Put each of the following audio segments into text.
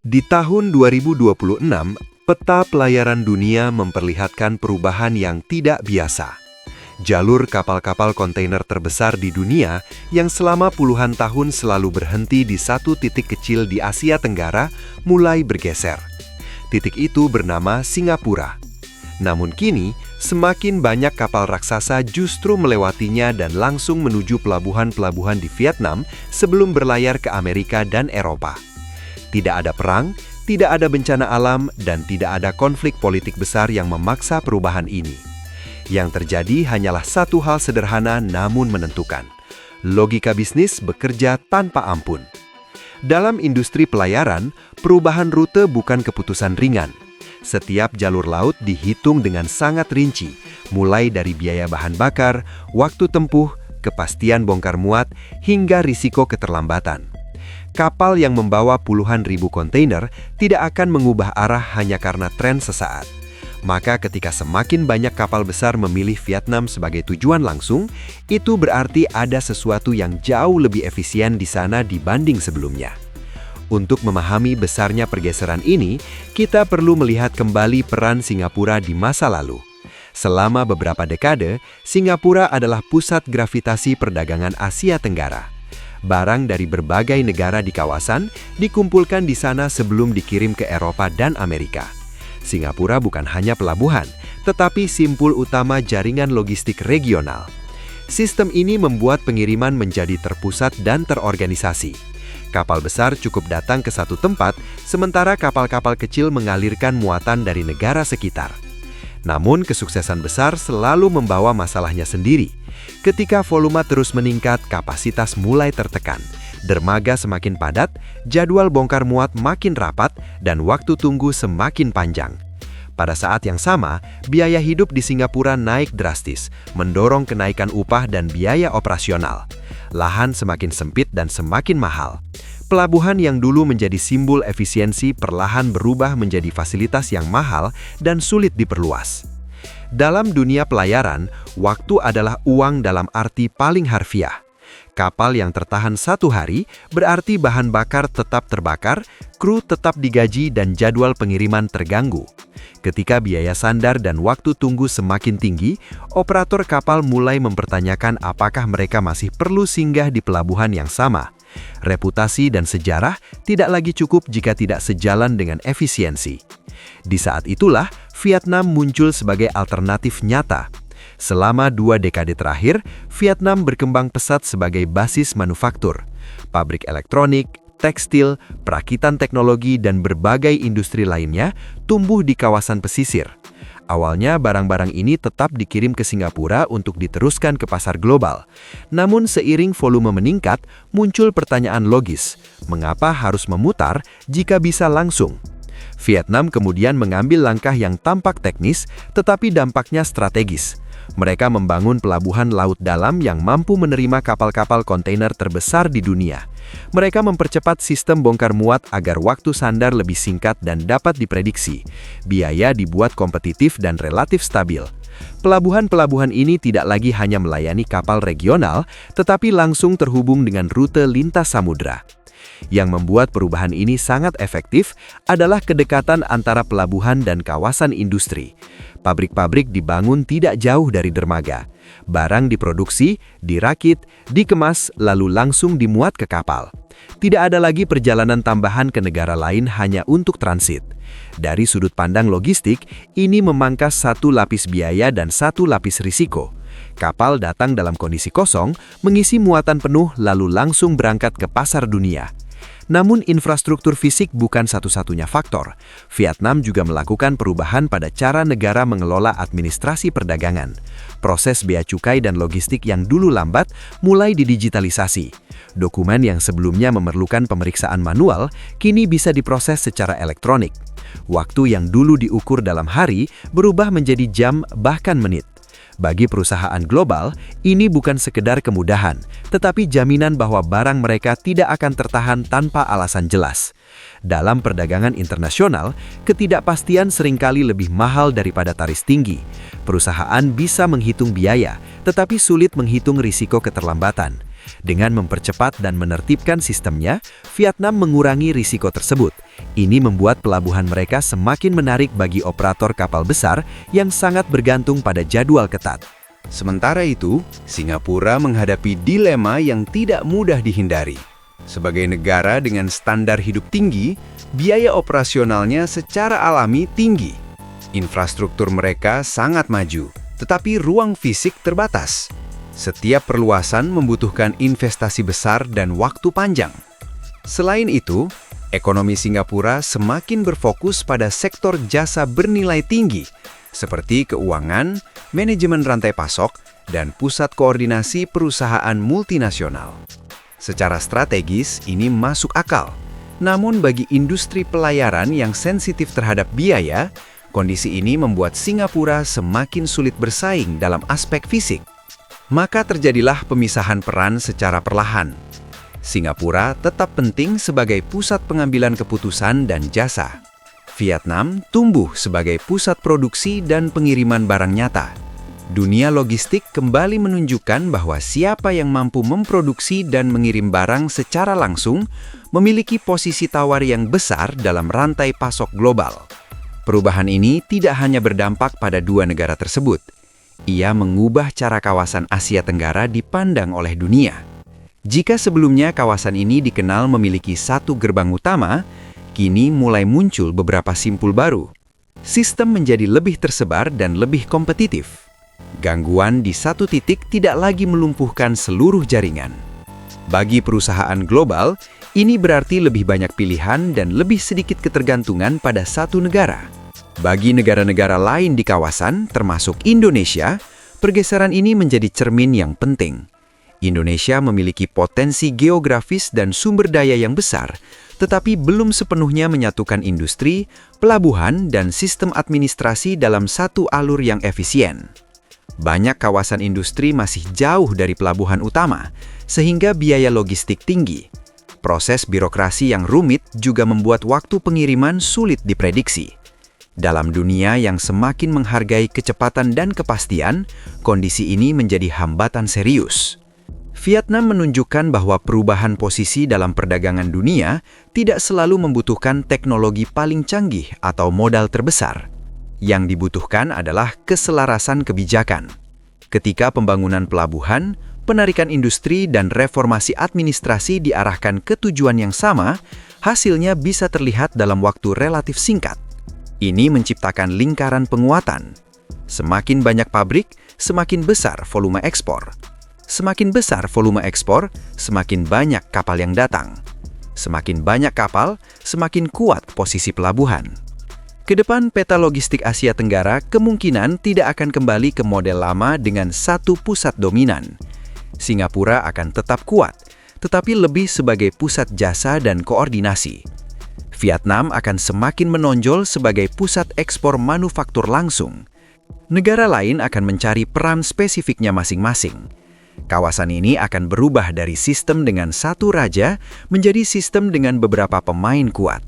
Di tahun 2026, peta pelayaran dunia memperlihatkan perubahan yang tidak biasa. Jalur kapal-kapal kontainer terbesar di dunia yang selama puluhan tahun selalu berhenti di satu titik kecil di Asia Tenggara mulai bergeser. Titik itu bernama Singapura. Namun kini, semakin banyak kapal raksasa justru melewatinya dan langsung menuju pelabuhan-pelabuhan di Vietnam sebelum berlayar ke Amerika dan Eropa. Tidak ada perang, tidak ada bencana alam, dan tidak ada konflik politik besar yang memaksa perubahan ini. Yang terjadi hanyalah satu hal sederhana namun menentukan. Logika bisnis bekerja tanpa ampun. Dalam industri pelayaran, perubahan rute bukan keputusan ringan. Setiap jalur laut dihitung dengan sangat rinci, mulai dari biaya bahan bakar, waktu tempuh, kepastian bongkar muat, hingga risiko keterlambatan. Kapal yang membawa puluhan ribu kontainer tidak akan mengubah arah hanya karena tren sesaat. Maka ketika semakin banyak kapal besar memilih Vietnam sebagai tujuan langsung, itu berarti ada sesuatu yang jauh lebih efisien di sana dibanding sebelumnya. Untuk memahami besarnya pergeseran ini, kita perlu melihat kembali peran Singapura di masa lalu. Selama beberapa dekade, Singapura adalah pusat gravitasi perdagangan Asia Tenggara. Barang dari berbagai negara di kawasan dikumpulkan di sana sebelum dikirim ke Eropa dan Amerika. Singapura bukan hanya pelabuhan, tetapi simpul utama jaringan logistik regional. Sistem ini membuat pengiriman menjadi terpusat dan terorganisasi. Kapal besar cukup datang ke satu tempat, sementara kapal-kapal kecil mengalirkan muatan dari negara sekitar. Namun kesuksesan besar selalu membawa masalahnya sendiri. Ketika volume terus meningkat, kapasitas mulai tertekan. Dermaga semakin padat, jadwal bongkar muat makin rapat, dan waktu tunggu semakin panjang. Pada saat yang sama, biaya hidup di Singapura naik drastis, mendorong kenaikan upah dan biaya operasional. Lahan semakin sempit dan semakin mahal. Pelabuhan yang dulu menjadi simbol efisiensi perlahan berubah menjadi fasilitas yang mahal dan sulit diperluas. Dalam dunia pelayaran, waktu adalah uang dalam arti paling harfiah. Kapal yang tertahan satu hari berarti bahan bakar tetap terbakar, kru tetap digaji, dan jadwal pengiriman terganggu. Ketika biaya sandar dan waktu tunggu semakin tinggi, operator kapal mulai mempertanyakan apakah mereka masih perlu singgah di pelabuhan yang sama. Reputasi dan sejarah tidak lagi cukup jika tidak sejalan dengan efisiensi. Di saat itulah, Vietnam muncul sebagai alternatif nyata. Selama 2 dekade terakhir, Vietnam berkembang pesat sebagai basis manufaktur. Pabrik elektronik, tekstil, perakitan teknologi, dan berbagai industri lainnya tumbuh di kawasan pesisir. Awalnya, barang-barang ini tetap dikirim ke Singapura untuk diteruskan ke pasar global. Namun seiring volume meningkat, muncul pertanyaan logis. Mengapa harus memutar jika bisa langsung? Vietnam kemudian mengambil langkah yang tampak teknis, tetapi dampaknya strategis. Mereka membangun pelabuhan laut dalam yang mampu menerima kapal-kapal kontainer terbesar di dunia. Mereka mempercepat sistem bongkar muat agar waktu sandar lebih singkat dan dapat diprediksi. Biaya dibuat kompetitif dan relatif stabil. Pelabuhan-pelabuhan ini tidak lagi hanya melayani kapal regional, tetapi langsung terhubung dengan rute lintas samudra. Yang membuat perubahan ini sangat efektif adalah kedekatan antara pelabuhan dan kawasan industri. Pabrik-pabrik dibangun tidak jauh dari dermaga. Barang diproduksi, dirakit, dikemas, lalu langsung dimuat ke kapal. Tidak ada lagi perjalanan tambahan ke negara lain hanya untuk transit. Dari sudut pandang logistik, ini memangkas satu lapis biaya dan satu lapis risiko. Kapal datang dalam kondisi kosong, mengisi muatan penuh lalu langsung berangkat ke pasar dunia. Namun infrastruktur fisik bukan satu-satunya faktor. Vietnam juga melakukan perubahan pada cara negara mengelola administrasi perdagangan. Proses bea cukai dan logistik yang dulu lambat mulai didigitalisasi. Dokumen yang sebelumnya memerlukan pemeriksaan manual kini bisa diproses secara elektronik. Waktu yang dulu diukur dalam hari berubah menjadi jam bahkan menit. Bagi perusahaan global, ini bukan sekedar kemudahan, tetapi jaminan bahwa barang mereka tidak akan tertahan tanpa alasan jelas. Dalam perdagangan internasional, ketidakpastian seringkali lebih mahal daripada tarif tinggi. Perusahaan bisa menghitung biaya, tetapi sulit menghitung risiko keterlambatan. Dengan mempercepat dan menertibkan sistemnya, Vietnam mengurangi risiko tersebut. Ini membuat pelabuhan mereka semakin menarik bagi operator kapal besar yang sangat bergantung pada jadwal ketat. Sementara itu, Singapura menghadapi dilema yang tidak mudah dihindari. Sebagai negara dengan standar hidup tinggi, biaya operasionalnya secara alami tinggi. Infrastruktur mereka sangat maju, tetapi ruang fisik terbatas. Setiap perluasan membutuhkan investasi besar dan waktu panjang. Selain itu, ekonomi Singapura semakin berfokus pada sektor jasa bernilai tinggi, seperti keuangan, manajemen rantai pasok, dan pusat koordinasi perusahaan multinasional. Secara strategis, ini masuk akal. Namun bagi industri pelayaran yang sensitif terhadap biaya, kondisi ini membuat Singapura semakin sulit bersaing dalam aspek fisik. Maka terjadilah pemisahan peran secara perlahan. Singapura tetap penting sebagai pusat pengambilan keputusan dan jasa. Vietnam tumbuh sebagai pusat produksi dan pengiriman barang nyata. Dunia logistik kembali menunjukkan bahwa siapa yang mampu memproduksi dan mengirim barang secara langsung memiliki posisi tawar yang besar dalam rantai pasok global. Perubahan ini tidak hanya berdampak pada dua negara tersebut. Ia mengubah cara kawasan Asia Tenggara dipandang oleh dunia. Jika sebelumnya kawasan ini dikenal memiliki satu gerbang utama, kini mulai muncul beberapa simpul baru. Sistem menjadi lebih tersebar dan lebih kompetitif. Gangguan di satu titik tidak lagi melumpuhkan seluruh jaringan. Bagi perusahaan global, ini berarti lebih banyak pilihan dan lebih sedikit ketergantungan pada satu negara. Bagi negara-negara lain di kawasan, termasuk Indonesia, pergeseran ini menjadi cermin yang penting. Indonesia memiliki potensi geografis dan sumber daya yang besar, tetapi belum sepenuhnya menyatukan industri, pelabuhan, dan sistem administrasi dalam satu alur yang efisien. Banyak kawasan industri masih jauh dari pelabuhan utama, sehingga biaya logistik tinggi. Proses birokrasi yang rumit juga membuat waktu pengiriman sulit diprediksi. Dalam dunia yang semakin menghargai kecepatan dan kepastian, kondisi ini menjadi hambatan serius. Vietnam menunjukkan bahwa perubahan posisi dalam perdagangan dunia tidak selalu membutuhkan teknologi paling canggih atau modal terbesar. Yang dibutuhkan adalah keselarasan kebijakan. Ketika pembangunan pelabuhan, penarikan industri, dan reformasi administrasi diarahkan ke tujuan yang sama, hasilnya bisa terlihat dalam waktu relatif singkat. Ini menciptakan lingkaran penguatan. Semakin banyak pabrik, semakin besar volume ekspor. Semakin besar volume ekspor, semakin banyak kapal yang datang. Semakin banyak kapal, semakin kuat posisi pelabuhan. Kedepan peta logistik Asia Tenggara kemungkinan tidak akan kembali ke model lama dengan satu pusat dominan. Singapura akan tetap kuat, tetapi lebih sebagai pusat jasa dan koordinasi. Vietnam akan semakin menonjol sebagai pusat ekspor manufaktur langsung. Negara lain akan mencari peran spesifiknya masing-masing. Kawasan ini akan berubah dari sistem dengan satu raja menjadi sistem dengan beberapa pemain kuat.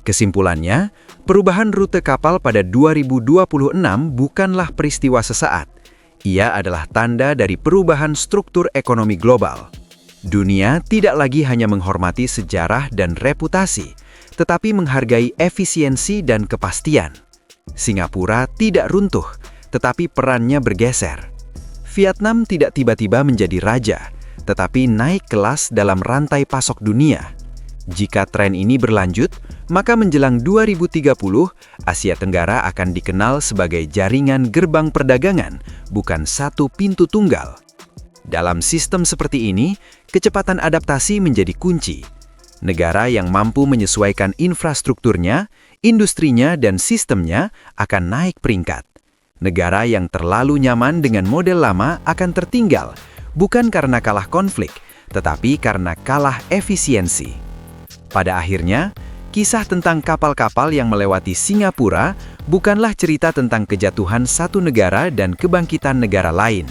Kesimpulannya, perubahan rute kapal pada 2026 bukanlah peristiwa sesaat. Ia adalah tanda dari perubahan struktur ekonomi global. Dunia tidak lagi hanya menghormati sejarah dan reputasi, tetapi menghargai efisiensi dan kepastian. Singapura tidak runtuh, tetapi perannya bergeser. Vietnam tidak tiba-tiba menjadi raja, tetapi naik kelas dalam rantai pasok dunia. Jika tren ini berlanjut, maka menjelang 2030, Asia Tenggara akan dikenal sebagai jaringan gerbang perdagangan, bukan satu pintu tunggal. Dalam sistem seperti ini, kecepatan adaptasi menjadi kunci. Negara yang mampu menyesuaikan infrastrukturnya, industrinya, dan sistemnya akan naik peringkat. Negara yang terlalu nyaman dengan model lama akan tertinggal, bukan karena kalah konflik, tetapi karena kalah efisiensi. Pada akhirnya, kisah tentang kapal-kapal yang melewati Singapura bukanlah cerita tentang kejatuhan satu negara dan kebangkitan negara lain.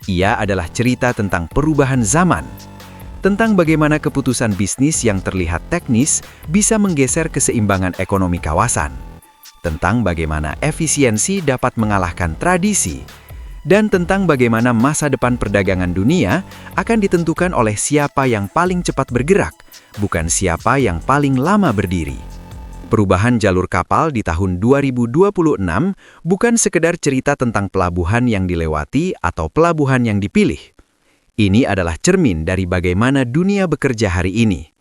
Ia adalah cerita tentang perubahan zaman, tentang bagaimana keputusan bisnis yang terlihat teknis bisa menggeser keseimbangan ekonomi kawasan, tentang bagaimana efisiensi dapat mengalahkan tradisi, dan tentang bagaimana masa depan perdagangan dunia akan ditentukan oleh siapa yang paling cepat bergerak, bukan siapa yang paling lama berdiri. Perubahan jalur kapal di tahun 2026 bukan sekedar cerita tentang pelabuhan yang dilewati atau pelabuhan yang dipilih. Ini adalah cermin dari bagaimana dunia bekerja hari ini.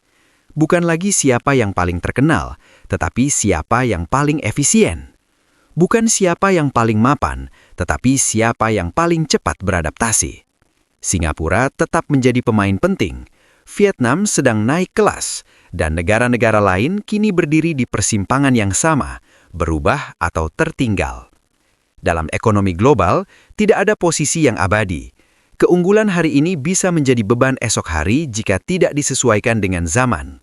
Bukan lagi siapa yang paling terkenal, tetapi siapa yang paling efisien. Bukan siapa yang paling mapan, tetapi siapa yang paling cepat beradaptasi. Singapura tetap menjadi pemain penting. Vietnam sedang naik kelas, dan negara-negara lain kini berdiri di persimpangan yang sama, berubah atau tertinggal. Dalam ekonomi global, tidak ada posisi yang abadi. Keunggulan hari ini bisa menjadi beban esok hari jika tidak disesuaikan dengan zaman.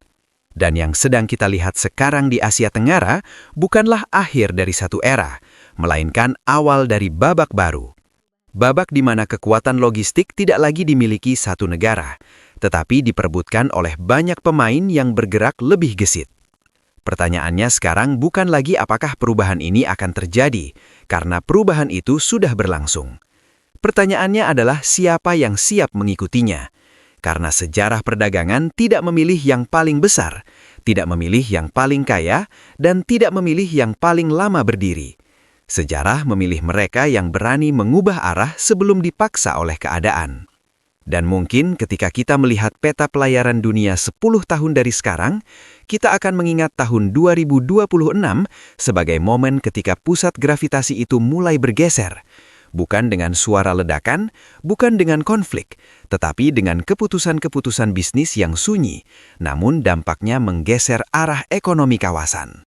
Dan yang sedang kita lihat sekarang di Asia Tenggara bukanlah akhir dari satu era, melainkan awal dari babak baru. Babak di mana kekuatan logistik tidak lagi dimiliki satu negara, tetapi diperebutkan oleh banyak pemain yang bergerak lebih gesit. Pertanyaannya sekarang bukan lagi apakah perubahan ini akan terjadi, karena perubahan itu sudah berlangsung. Pertanyaannya adalah siapa yang siap mengikutinya. Karena sejarah perdagangan tidak memilih yang paling besar, tidak memilih yang paling kaya, dan tidak memilih yang paling lama berdiri. Sejarah memilih mereka yang berani mengubah arah sebelum dipaksa oleh keadaan. Dan mungkin ketika kita melihat peta pelayaran dunia 10 tahun dari sekarang, kita akan mengingat tahun 2026 sebagai momen ketika pusat gravitasi itu mulai bergeser. Bukan dengan suara ledakan, bukan dengan konflik, tetapi dengan keputusan-keputusan bisnis yang sunyi, namun dampaknya menggeser arah ekonomi kawasan.